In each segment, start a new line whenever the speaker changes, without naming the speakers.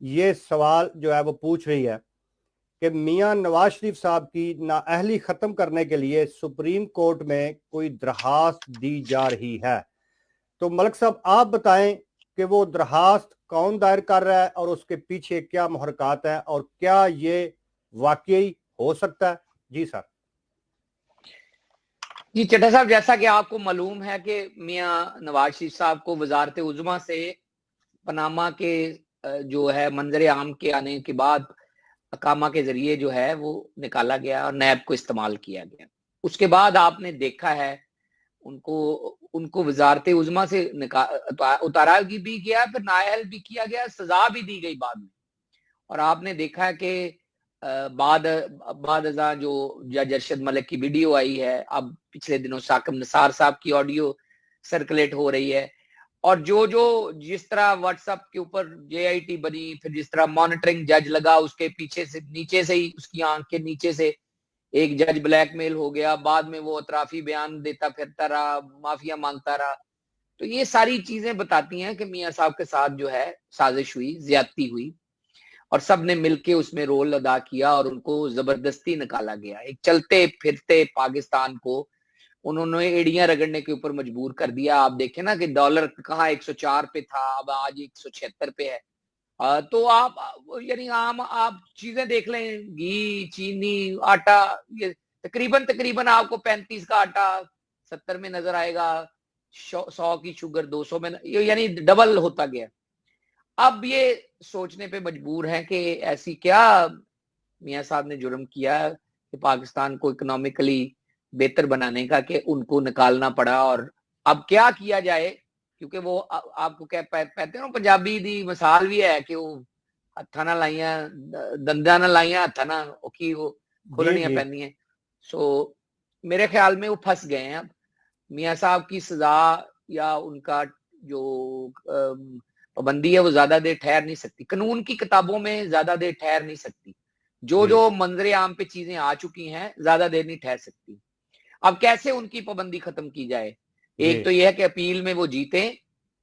ये सवाल जो है वो पूछ रही है कि मियां नवाज शरीफ साहब की नाअहली खत्म करने के लिए सुप्रीम कोर्ट में कोई दरखास्त दी जा रही है। तो मलिक साहब आप बताएं कि वो दरखास्त कौन दायर कर रहा है और उसके पीछे क्या मुहरकात है और क्या ये वाकई हो सकता है। जी सर।
जी चड्ढा साहब, जैसा कि आपको मालूम है कि मियां नवाज शरीफ साहब को वजारत उज़्मा से पनामा के जो है मंजर आम के आने के बाद अकामा के जरिए जो है वो निकाला गया और नैब को इस्तेमाल किया गया। उसके बाद आपने देखा है उनको उनको वजारत उज़्मा से उतारा भी गया, फिर नाअहल भी किया गया, सजा भी दी गई बाद में। और आपने देखा है कि बाद बाद अज़ां जो जज अरशद मलिक की वीडियो आई है, अब पिछले दिनों साकिब निसार साहब की ऑडियो सर्कुलेट हो रही है, और जो जो जिस तरह व्हाट्सएप के ऊपर जेआईटी बनी, फिर जिस तरह मॉनिटरिंग जज लगा, उसके पीछे से नीचे से ही उसकी आंख के नीचे से एक जज ब्लैकमेल हो गया, बाद में वो अतराफी बयान देता फिरता रहा, माफिया मांगता रहा। तो ये सारी चीजें बताती हैं कि मियां साहब के साथ जो है साजिश हुई, ज्यादती हुई, और सब ने मिलके उसमें रोल अदा किया और उनको जबरदस्ती निकाला गया। एक चलते फिरते पाकिस्तान को उन्होंने एड़ियां रगड़ने के ऊपर मजबूर कर दिया। आप देखें ना कि डॉलर कहाँ 104 पे था, अब आज 176 पे है। तो आप यानी आम आप चीजें देख लें, घी, चीनी, आटा, ये तकरीबन तकरीबन आपको 35 का आटा 70 में नजर आएगा, 100 की शुगर 200 में, यानी डबल होता गया। अब ये सोचने पे मजबूर है कि ऐसी क्या मियां साहब ने जुर्म किया कि पाकिस्तान को इकोनॉमिकली बेहतर बनाने का, कि उनको निकालना पड़ा। और अब क्या किया जाए, क्योंकि वो आपको क्या कहते हैं, पंजाबी दी मिसाल भी है कि वो हत्था ना लाइया दंदा ना लाइया हत्था ना ओकी वो खोलनियां पैंदियां। सो मेरे ख्याल में वो फंस गए हैं। अब मियां साहब की सजा या उनका जो पाबंदी है वो ज्यादा देर ठहर नहीं सकती, कानून की किताबों में ज्यादा देर ठहर नहीं सकती। जो जो मंजरे आम पे चीजें आ चुकी हैं ज्यादा देर नहीं ठहर सकती। अब कैसे उनकी पाबंदी खत्म की जाए? एक तो यह है कि अपील में वो जीते,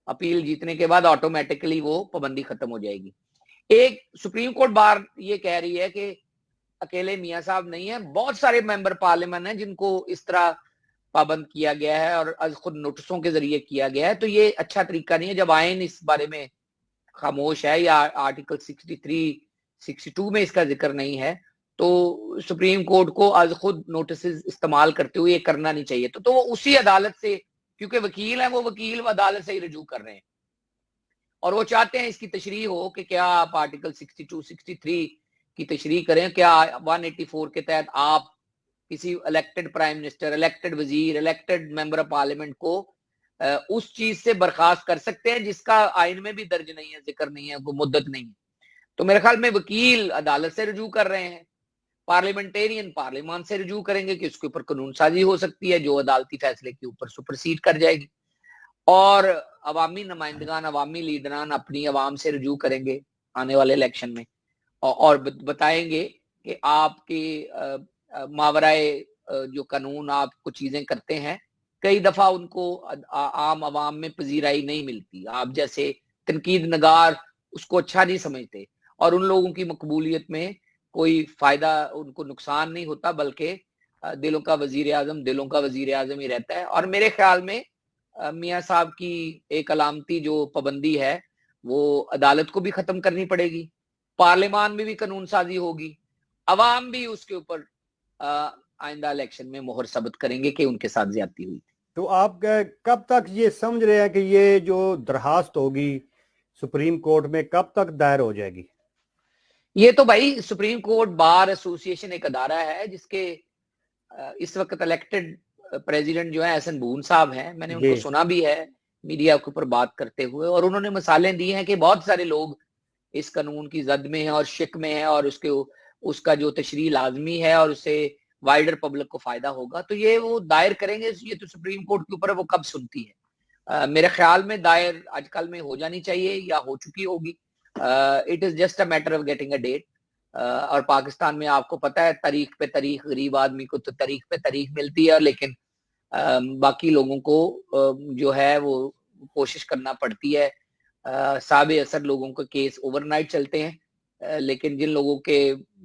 अपील जीतने के बाद ऑटोमेटिकली वो पाबंदी खत्म हो जाएगी। एक सुप्रीम कोर्ट बार ये कह रही है कि अकेले मियां साहब नहीं है, बहुत सारे मेंबर पार्लियामेंट हैं जिनको इस तरह पाबंद किया गया है और आज खुद नोटिसों के जरिए किया गया है। तो ये अच्छा तरीका नहीं है जब आइन इस बारे में खामोश है या आर्टिकल 63, 62 में इसका जिक्र नहीं है, तो सुप्रीम कोर्ट को आज खुद नोटिस इस्तेमाल करते हुए ये करना नहीं चाहिए। तो वो उसी अदालत से, क्योंकि वकील है, वो वकील अदालत से ही रजू कर रहे हैं और वो चाहते हैं इसकी तशरीह हो कि क्या आप आर्टिकल 62, 63 की तशरीह करें, क्या 184 के तहत आप किसी इलेक्टेड प्राइम मिनिस्टर, इलेक्टेड वजीर, इलेक्टेड मेंबर ऑफ पार्लियामेंट को उस चीज से बर्खास्त कर सकते हैं जिसका आइन में भी दर्ज नहीं है, जिक्र नहीं है, कोई मुद्दत नहीं है। तो मेरे ख्याल में वकील अदालत से रजू कर रहे हैं, पार्लियामेंटेरियन पार्लियामान से रजू करेंगे कि उसके ऊपर कानून साजी हो सकती है जो अदालती फैसले के ऊपर सुपरसीड कर जाएगी, और अवामी नुमाइंदगान, अवामी लीडरान अपनी अवाम से रजू करेंगे आने वाले इलेक्शन में और बताएंगे कि आपके मावराए जो कानून आप कुछ चीजें करते हैं, कई दफा उनको आम आवाम में पजीराई नहीं मिलती, आप जैसे तनकीद नगार उसको अच्छा नहीं समझते, और उन लोगों की मकबूलियत में कोई फायदा, उनको नुकसान नहीं होता, बल्कि दिलों का वजीर आजम दिलों का वजीर आजम ही रहता है। और मेरे ख्याल में मियां साहब की एक अलामती जो पाबंदी है वो अदालत को भी खत्म करनी पड़ेगी, पार्लियामान में भी कानून साजी होगी, अवाम भी उसके ऊपर आइंदा इलेक्शन में मोहर सबत करेंगे कि उनके साथ ज्यादती हुई।
तो आप कब तक ये समझ रहे हैं कि ये जो दरखास्त होगी सुप्रीम कोर्ट में कब तक दायर हो जाएगी?
ये तो भाई सुप्रीम कोर्ट बार एसोसिएशन एक अदारा है जिसके इस वक्त इलेक्टेड प्रेसिडेंट जो है एहसन बून साहब हैं, मैंने उनको सुना भी है मीडिया के ऊपर बात करते हुए, और उन्होंने मिसालें दी हैं कि बहुत सारे लोग इस कानून की जद में है और शिक में है और उसका जो तशरीह लाजमी है और उससे वाइडर पब्लिक को फायदा होगा, तो ये वो दायर करेंगे। ये तो सुप्रीम कोर्ट के ऊपर है, वो कब सुनती है। मेरे ख्याल में दायर आजकल में हो जानी चाहिए या हो चुकी होगी। It is just a matter of getting a date. और पाकिस्तान में आपको पता है तारीख पे तारीख, गरीब आदमी को तो तारीख पे तारीख मिलती है, लेकिन बाकी लोगों को जो है वो कोशिश करना पड़ती है साबे असर लोगों के केस ओवरनाइट चलते हैं, लेकिन जिन लोगों के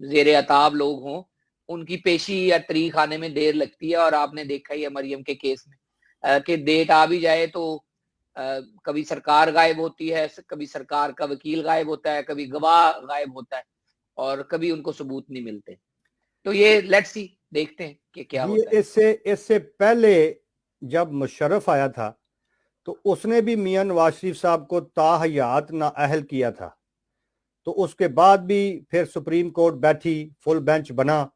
जेर अताब लोग हों उनकी पेशी या तरीक आने में देर लगती है। और आपने देखा ही है मरियम के केस में कि डेट आ भी जाए तो कभी सरकार गायब होती है, कभी सरकार का वकील गायब होता है, कभी गवाह गायब होता है और कभी उनको सबूत नहीं मिलते। तो ये लेट्स सी, देखते हैं कि क्या होता है।
इससे पहले जब मुशर्रफ आया था तो उसने भी मियां नवाज शरीफ साहब को ताहयात नाअहल किया था, तो उसके बाद भी फिर सुप्रीम कोर्ट बैठी, फुल बेंच बना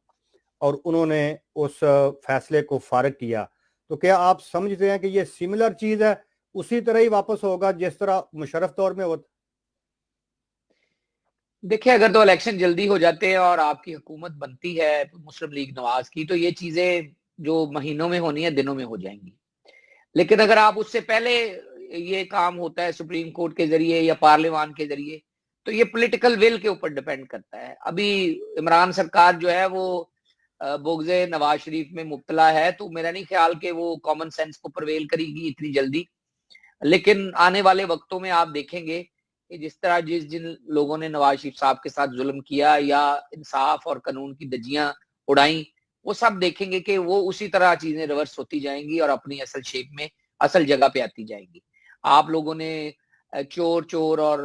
और उन्होंने उस फैसले को फारिग किया। तो क्या आप समझते हैं कि ये सिमिलर चीज है, उसी तरह ही वापस होगा जिस तरह मुशर्रफ दौर में होता?
देखिए, अगर तो इलेक्शन जल्दी हो जाते हैं और आपकी हुकूमत बनती है मुस्लिम लीग नवाज की, तो ये चीजें जो महीनों में होनी है दिनों में हो जाएंगी। लेकिन अगर आप उससे पहले ये काम होता है सुप्रीम कोर्ट के जरिए या पार्लियामान के जरिए, तो ये पॉलिटिकल विल के ऊपर डिपेंड करता है। अभी इमरान सरकार जो है वो बोगज़े नवाज शरीफ में मुब्तला है, तो मेरा नहीं ख्याल कि वो कॉमन सेंस को प्रवेल करेगी इतनी जल्दी। लेकिन आने वाले वक्तों में आप देखेंगे कि जिन लोगों ने नवाज शरीफ साहब के साथ जुल्म किया या इंसाफ और कानून की धज्जियां उड़ाई, वो सब देखेंगे कि वो उसी तरह चीजें रिवर्स होती जाएंगी और अपनी असल शेप में, असल जगह पे आती जाएंगी। आप लोगों ने चोर चोर और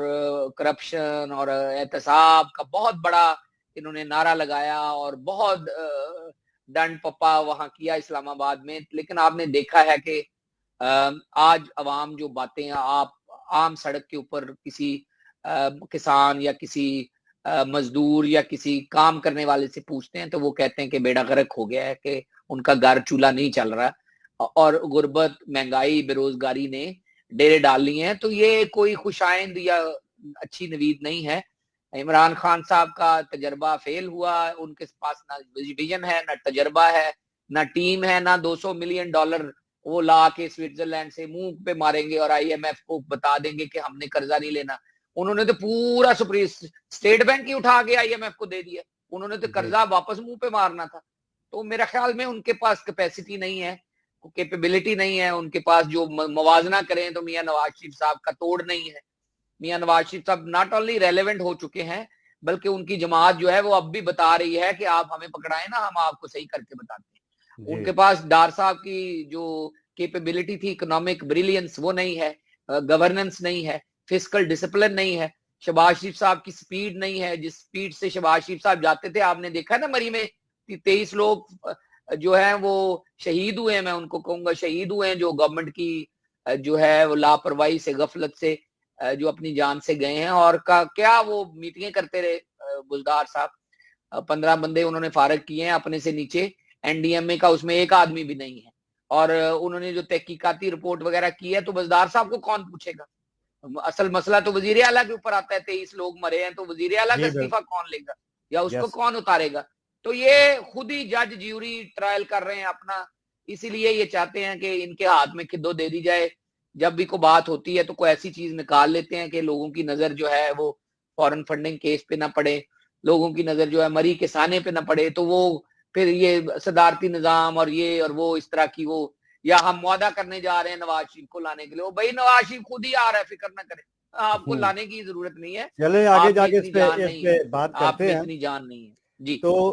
करप्शन और एहतसाब का बहुत बड़ा इन्होंने नारा लगाया और बहुत डंड पप्पा वहां किया इस्लामाबाद में। लेकिन आपने देखा है कि आज अवाम जो बातें आप आम सड़क के ऊपर किसी किसान या किसी मजदूर या किसी काम करने वाले से पूछते हैं तो वो कहते हैं कि बेड़ा गर्क हो गया है, कि उनका घर चूल्हा नहीं चल रहा और गुर्बत, महंगाई, बेरोजगारी ने डेरे डाल लिए हैं। तो ये कोई खुशाइंद या अच्छी नवीद नहीं है। इमरान खान साहब का तजर्बा फेल हुआ, उनके पास ना विजन है, ना तजर्बा है, ना टीम है, ना 200 मिलियन डॉलर वो ला के स्विट्जरलैंड से मुंह पे मारेंगे और आईएमएफ को बता देंगे कि हमने कर्जा नहीं लेना। उन्होंने तो पूरा स्टेट बैंक ही उठा के आईएमएफ को दे दिया, उन्होंने तो कर्जा वापस मुंह पे मारना था। तो मेरा ख्याल में उनके पास कैपेसिटी नहीं है, कैपेबिलिटी नहीं है उनके पास जो मवाजना करें। तो मियां नवाज शरीफ साहब का तोड़ नहीं है। मियां नवाज शरीफ साहब नॉट ओनली रेलेवेंट हो चुके हैं, बल्कि उनकी जमात जो है वो अब भी बता रही है कि आप हमें पकड़ाएं ना, हम आपको सही करके बताते हैं। उनके पास डार साहब की जो कैपेबिलिटी थी, इकोनॉमिक ब्रिलियंस, वो नहीं है, गवर्नेंस नहीं है, फिस्कल डिसिप्लिन नहीं है, शहबाज शरीफ साहब की स्पीड नहीं है जिस स्पीड से शहबाज शरीफ साहब जाते थे। आपने देखा ना मरी में 23 लोग जो है वो शहीद हुए हैं, मैं उनको कहूंगा शहीद हुए हैं, जो गवर्नमेंट की जो है वो लापरवाही से, गफलत से जो अपनी जान से गए हैं। और क्या वो मीटिंगें करते रहे बुजदार साहब, 15 बंदे उन्होंने फारग किए हैं अपने से नीचे, एनडीएमए का उसमें एक आदमी भी नहीं है। और उन्होंने जो तहकीकाती रिपोर्ट वगैरह की है, तो बुजदार साहब को कौन पूछेगा? असल मसला तो वजीर आला के ऊपर आता है। 23 लोग मरे हैं तो वजीर आला का इस्तीफा कौन लेगा या उसको कौन उतारेगा? तो ये खुद ही जज ज्यूरी ट्रायल कर रहे हैं अपना, इसीलिए ये चाहते हैं कि इनके हाथ में खिद्दो दे दी जाए। जब भी कोई बात होती है तो कोई ऐसी चीज निकाल लेते हैं कि लोगों की नजर जो है वो फॉरेन फंडिंग केस पे ना पड़े, लोगों की नजर जो है मरी किसाने पे ना पड़े। तो वो फिर ये सदारती निजाम और ये और वो इस तरह की वो, या हम वादा करने जा रहे हैं नवाज शरीफ को लाने के लिए, वो भाई नवाज शरीफ खुद ही आ रहा है, फिक्र ना करें, आपको लाने की जरूरत नहीं है।
चले आगे जाके इस पे बात करते हैं।
इतनी जान नहीं है जी।
तो